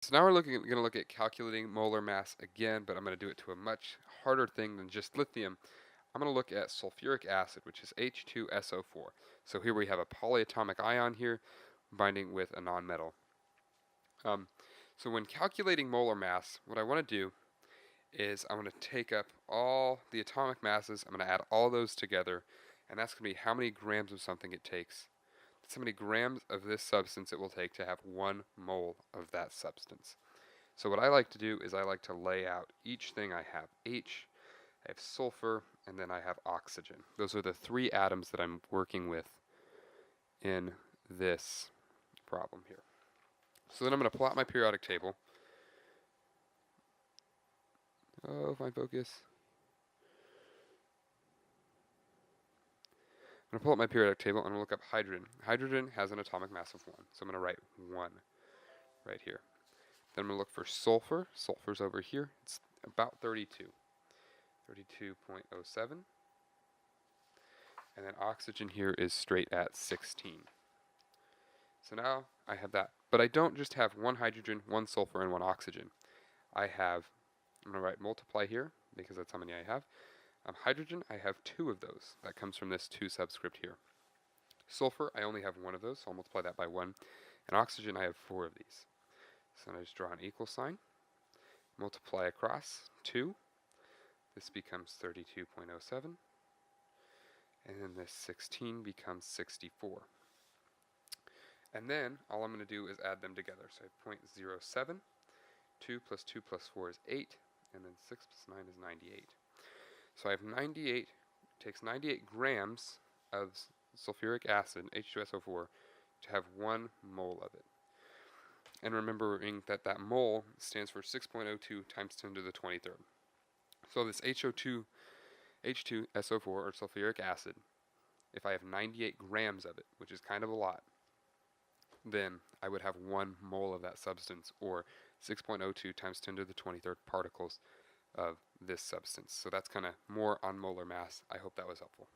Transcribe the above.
So now we're going to look at calculating molar mass again, but I'm going to do it to a much harder thing than just lithium. I'm going to look at sulfuric acid, which is H2SO4. So here we have a polyatomic ion here binding with a nonmetal. Um, so when calculating molar mass, what I want to do is I want to take up all the atomic masses, I'm going to add all those together, and that's going to be how many grams of something it takes. That's how many grams of this substance it will take to have 1 mole of that substance. So what I like to do is I like to lay out each thing I have. I have sulfur, and then I have oxygen. Those are the 3 atoms that I'm working with in this problem here. So then I'm going to plot my periodic table. Oh, fine focus. I'm going to pull up my periodic table and I'm going to look up hydrogen. Hydrogen has an atomic mass of 1, so I'm going to write 1 right here. Then I'm going to look for sulfur. Sulfur's over here. It's about 32. 32.07. And then oxygen here is straight at 16. So now I have that. But I don't just have 1 hydrogen, 1 sulfur, and 1 oxygen. I'm going to write multiply here because that's how many I have. Hydrogen, I have 2 of those. That comes from this 2 subscript here. Sulfur, I only have 1 of those, so I'll multiply that by 1. And oxygen, I have 4 of these. So I just draw an equal sign, multiply across 2. This becomes 32.07. And then this 16 becomes 64. And then all I'm going to do is add them together. So I have 0.07, 2 plus 2 plus 4 is 8, and then 6 plus 9 is 98. So I have 98, takes 98 grams of sulfuric acid, H2SO4, to have 1 mole of it. And remembering that that mole stands for 6.02 times 10 to the 23rd. So this H2SO4, or sulfuric acid, if I have 98 grams of it, which is kind of a lot, then I would have 1 mole of that substance, or 6.02 times 10 to the 23rd particles of this substance. So that's kind of more on molar mass. I hope that was helpful.